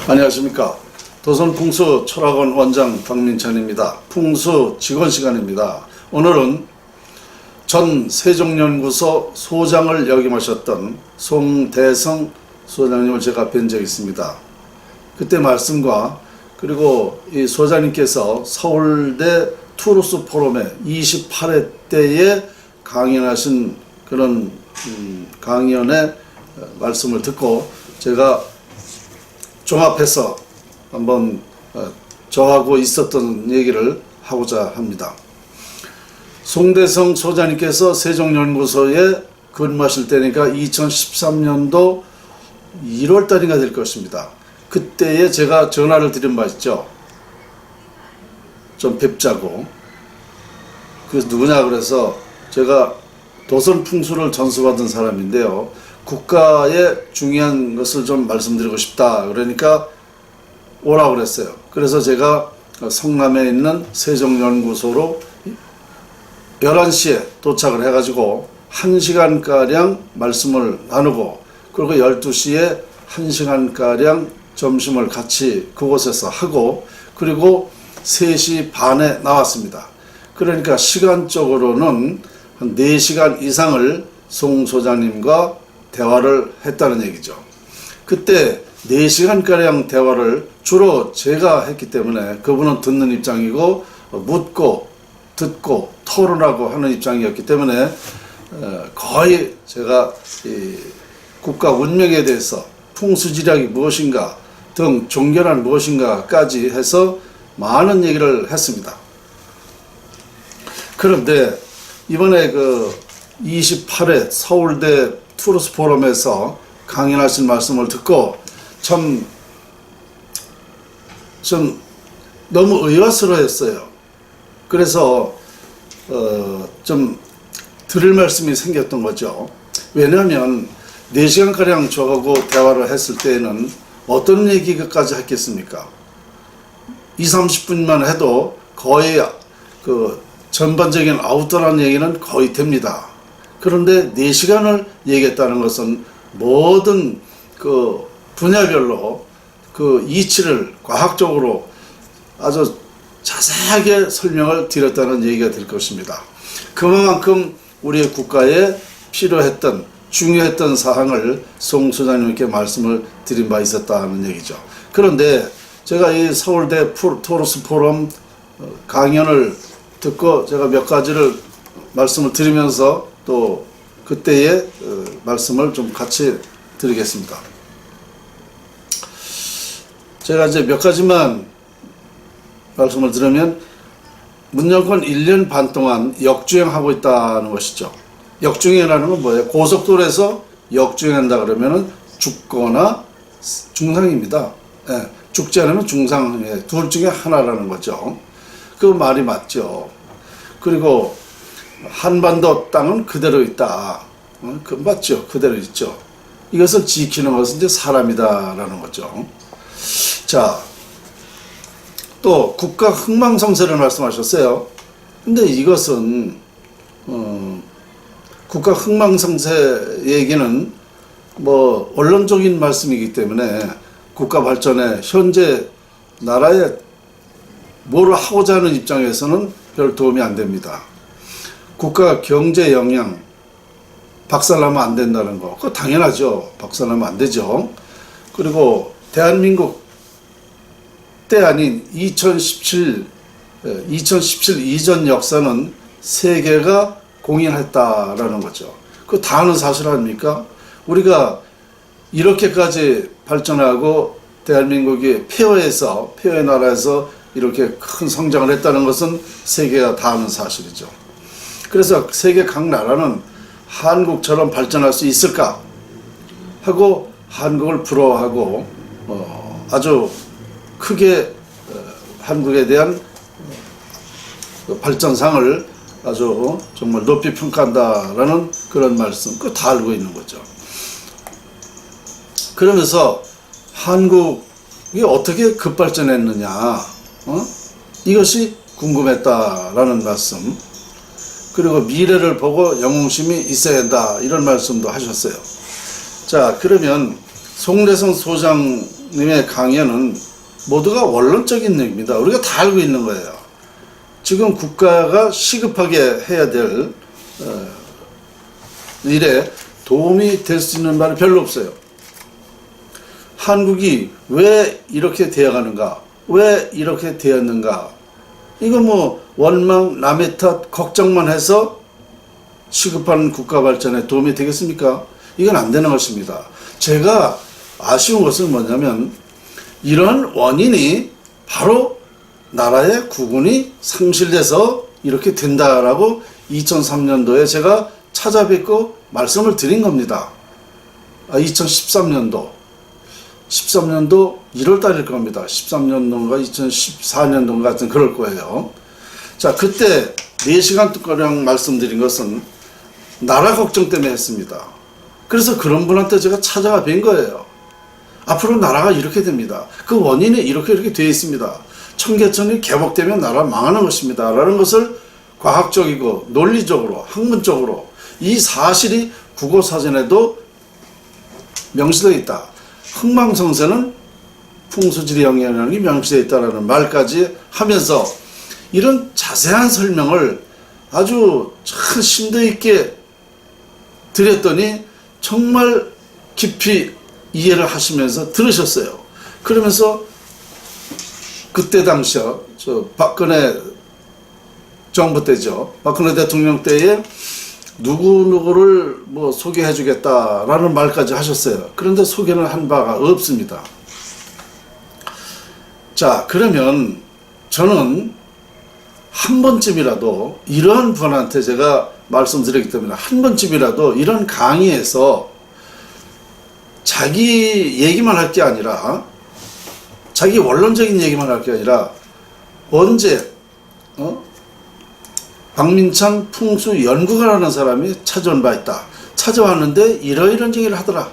안녕하십니까. 도선풍수철학원 원장 박민찬입니다. 풍수 직원 시간입니다. 오늘은 전 세종연구소 소장을 역임하셨던 송대성 소장님을 제가 뵌 적이 있습니다. 그때 말씀과 그리고 이 소장님께서 서울대 투루스 포럼의 28회 때에 강연하신 그런 강연의 말씀을 듣고 제가 종합해서 한번 저하고 있었던 얘기를 하고자 합니다. 송대성 소장님께서 세종연구소에 근무하실 때니까 2013년도 1월달인가 될 것입니다. 그때에 제가 전화를 드린 바 있죠. 좀 뵙자고. 그래서 누구냐 그래서 제가 도선풍수를 전수받은 사람인데요. 국가의 중요한 것을 좀 말씀드리고 싶다. 그러니까 오라고 그랬어요. 그래서 제가 성남에 있는 세종연구소로 11시에 도착을 해가지고 1시간가량 말씀을 나누고 그리고 12시에 1시간가량 점심을 같이 그곳에서 하고 그리고 3시 반에 나왔습니다. 그러니까 시간적으로는 한 4시간 이상을 송 소장님과 대화를 했다는 얘기죠. 그때 4시간가량 대화를 주로 제가 했기 때문에 그분은 듣는 입장이고 묻고 듣고 토론하고 하는 입장이었기 때문에 거의 제가 이 국가 운명에 대해서 풍수지략이 무엇인가 등 종교란 무엇인가까지 해서 많은 얘기를 했습니다. 그런데 이번에 그 28회 서울대 투루스 포럼에서 강연하신 말씀을 듣고 좀 너무 의아스러웠어요. 그래서 좀 드릴 말씀이 생겼던 거죠. 왜냐하면 4시간가량 저하고 대화를 했을 때에는 어떤 얘기까지 했겠습니까? 20-30분만 해도 거의 그 전반적인 아웃도어라는 얘기는 거의 됩니다. 그런데 4시간을 얘기했다는 것은 모든 그 분야별로 그 이치를 과학적으로 아주 자세하게 설명을 드렸다는 얘기가 될 것입니다. 그만큼 우리 국가에 필요했던 중요했던 사항을 송 소장님께 말씀을 드린 바 있었다는 얘기죠. 그런데 제가 이 서울대 투루스 포럼 강연을 듣고 제가 몇 가지를 말씀을 드리면서 또 그때의 말씀을 좀 같이 드리겠습니다. 제가 이제 몇 가지만 말씀을 드리면 문정권 1년 반 동안 역주행하고 있다는 것이죠. 역주행이라는 건 뭐예요? 고속도로에서 역주행한다 그러면은 죽거나 중상입니다. 예, 죽지 않으면 중상, 둘 중에 하나라는 거죠. 그 말이 맞죠. 그리고 한반도 땅은 그대로 있다. 그 맞죠. 그대로 있죠. 이것을 지키는 것은 이제 사람이다라는 거죠. 자, 또 국가 흥망성쇠를 말씀하셨어요. 근데 이것은 국가 흥망성쇠 얘기는 뭐 원론적인 말씀이기 때문에 국가 발전에 현재 나라에 뭘 하고자 하는 입장에서는 별 도움이 안 됩니다. 국가 경제 역량 박살나면 안 된다는 거, 그거 당연하죠. 박살나면 안 되죠. 그리고 대한민국 때 아닌 2017 이전 역사는 세계가 공인했다라는 거죠. 그거 다 아는 사실 아닙니까? 우리가 이렇게까지 발전하고 대한민국이 폐허의 나라에서 이렇게 큰 성장을 했다는 것은 세계가 다 아는 사실이죠. 그래서 세계 각 나라는 한국처럼 발전할 수 있을까 하고 한국을 부러워하고 아주 크게 한국에 대한 발전상을 아주 정말 높이 평가한다라는 그런 말씀, 그거 다 알고 있는 거죠. 그러면서 한국이 어떻게 급발전했느냐, 이것이 궁금했다라는 말씀. 그리고 미래를 보고 영웅심이 있어야 한다 이런 말씀도 하셨어요. 자, 그러면 송대성 소장 총장님의 강연은 모두가 원론적인 얘기입니다. 우리가 다 알고 있는 거예요. 지금 국가가 시급하게 해야 될 일에 도움이 될 수 있는 말이 별로 없어요. 한국이 왜 이렇게 되어가는가? 왜 이렇게 되었는가? 이거 뭐 원망, 남의 탓, 걱정만 해서 시급한 국가 발전에 도움이 되겠습니까? 이건 안 되는 것입니다. 제가 아쉬운 것은 뭐냐면 이런 원인이 바로 나라의 국운이 상실돼서 이렇게 된다라고 2003년도에 제가 찾아뵙고 말씀을 드린 겁니다. 2013년도 1월 달일 겁니다. 13년도인가 2014년도인가 같은 그럴 거예요. 자, 그때 4시간 동안 말씀드린 것은 나라 걱정 때문에 했습니다. 그래서 그런 분한테 제가 찾아가 뵌 거예요. 앞으로 나라가 이렇게 됩니다. 그 원인이 이렇게 되어 있습니다. 청계천이 개복되면 나라 망하는 것입니다. 라는 것을 과학적이고 논리적으로 학문적으로 이 사실이 국어사전에도 명시되어 있다. 흥망성쇠는 풍수지리 영향력이 명시되어 있다는 말까지 하면서 이런 자세한 설명을 아주 참 심도 있게 드렸더니 정말 깊이 이해를 하시면서 들으셨어요. 그러면서 그때 당시요, 박근혜 정부 때죠. 박근혜 대통령 때에 누구누구를 뭐 소개해 주겠다라는 말까지 하셨어요. 그런데 소개는 한 바가 없습니다. 자, 그러면 저는 한 번쯤이라도 이런 분한테 제가 말씀드리기 때문에 한 번쯤이라도 이런 강의에서 자기 얘기만 할 게 아니라 자기 원론적인 얘기만 할 게 아니라 언제 박민찬 풍수연구가라는 사람이 찾아온 바 있다. 찾아왔는데 이러이런 얘기를 하더라.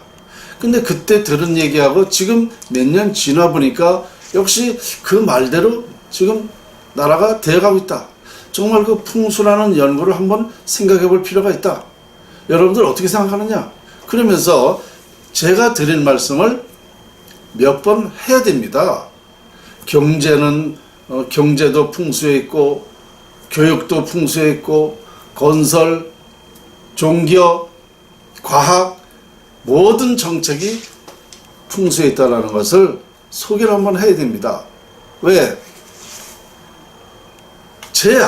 근데 그때 들은 얘기하고 지금 몇 년 지나 보니까 역시 그 말대로 지금 나라가 되어가고 있다. 정말 그 풍수라는 연구를 한번 생각해 볼 필요가 있다. 여러분들 어떻게 생각하느냐? 그러면서 제가 드린 말씀을 몇 번 해야 됩니다. 경제는 경제도 풍수에 있고 교육도 풍수에 있고 건설, 종교, 과학 모든 정책이 풍수에 있다는 것을 소개를 한번 해야 됩니다. 왜?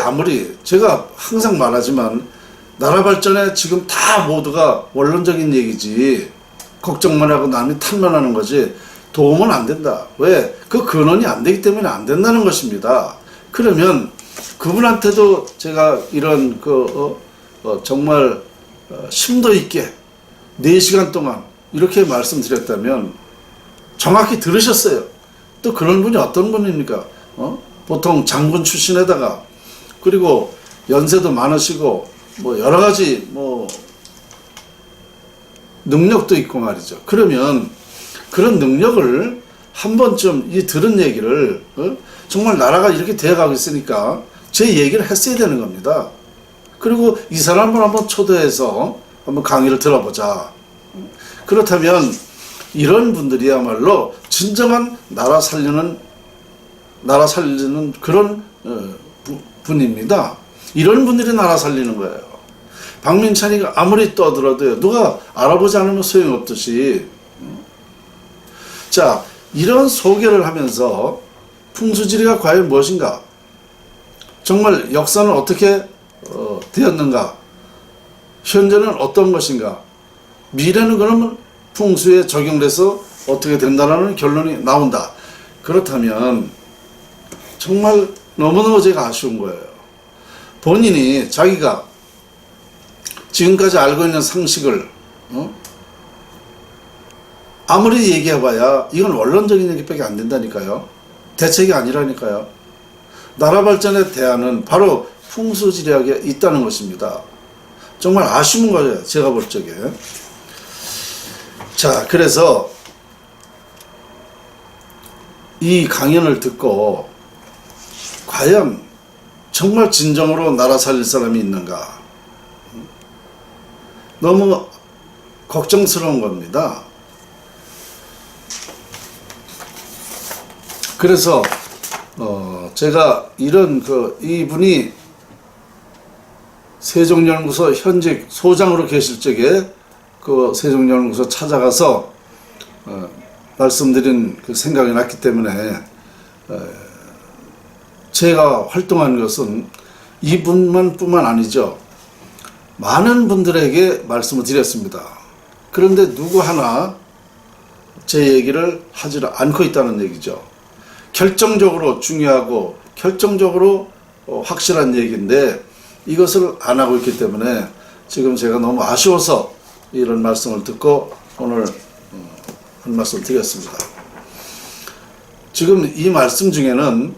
아무리 제가 항상 말하지만 나라 발전에 지금 다 모두가 원론적인 얘기지 걱정만 하고 남이 탓만 하는 거지 도움은 안 된다. 왜? 그 근원이 안 되기 때문에 안 된다는 것입니다. 그러면 그분한테도 제가 이런 정말 심도 있게 4시간 동안 이렇게 말씀드렸다면 정확히 들으셨어요. 또 그런 분이 어떤 분입니까? 보통 장군 출신에다가 그리고 연세도 많으시고 뭐 여러 가지 뭐 능력도 있고 말이죠. 그러면 그런 능력을 한 번쯤 이 들은 얘기를 정말 나라가 이렇게 되어가고 있으니까 제 얘기를 했어야 되는 겁니다. 그리고 이 사람을 한번 초대해서 한번 강의를 들어보자. 그렇다면 이런 분들이야말로 진정한 나라 살리는 그런 분입니다. 이런 분들이 나라 살리는 거예요. 박민찬이가 아무리 떠들어도요, 누가 알아보지 않으면 소용없듯이. 자, 이런 소개를 하면서 풍수지리가 과연 무엇인가? 정말 역사는 어떻게 되었는가? 현재는 어떤 것인가? 미래는 그러면 풍수에 적용돼서 어떻게 된다는 결론이 나온다. 그렇다면 정말 너무너무 제가 아쉬운 거예요. 본인이 자기가 지금까지 알고 있는 상식을 아무리 얘기해봐야 이건 원론적인 얘기밖에 안 된다니까요. 대책이 아니라니까요. 나라 발전의 대안은 바로 풍수지리학에 있다는 것입니다. 정말 아쉬운 거예요. 제가 볼 적에. 자, 그래서 이 강연을 듣고 과연 정말 진정으로 나라 살릴 사람이 있는가? 너무 걱정스러운 겁니다. 그래서 제가 이런 이분이 세종연구소 현직 소장으로 계실 적에 그 세종연구소 찾아가서 말씀드린 그 생각이 났기 때문에 제가 활동한 것은 이분뿐만 아니죠. 많은 분들에게 말씀을 드렸습니다. 그런데 누구 하나 제 얘기를 하지 않고 있다는 얘기죠. 결정적으로 중요하고 결정적으로 확실한 얘기인데 이것을 안 하고 있기 때문에 지금 제가 너무 아쉬워서 이런 말씀을 듣고 오늘 한 말씀 드렸습니다. 지금 이 말씀 중에는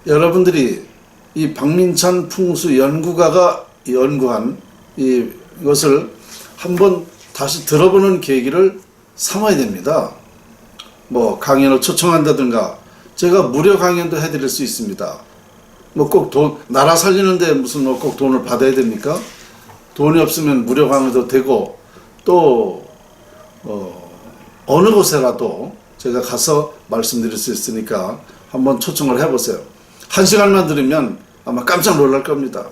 여러분들이 이 박민찬 풍수 연구가가 연구한 이것을 한번 다시 들어보는 계기를 삼아야 됩니다. 뭐 강연을 초청한다든가 제가 무료 강연도 해드릴 수 있습니다. 뭐 꼭 나라 살리는데 무슨 뭐 꼭 돈을 받아야 됩니까? 돈이 없으면 무료 강연도 되고 또 어느 곳에라도 제가 가서 말씀드릴 수 있으니까 한번 초청을 해보세요. 1시간만 들으면 아마 깜짝 놀랄 겁니다.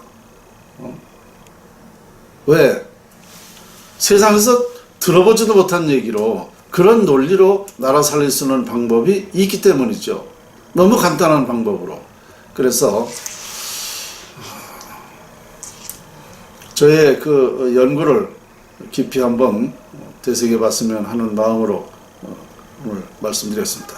왜? 세상에서 들어보지도 못한 얘기로 그런 논리로 나라 살릴 수 있는 방법이 있기 때문이죠. 너무 간단한 방법으로. 그래서 저의 그 연구를 깊이 한번 되새겨 봤으면 하는 마음으로 오늘 말씀드렸습니다.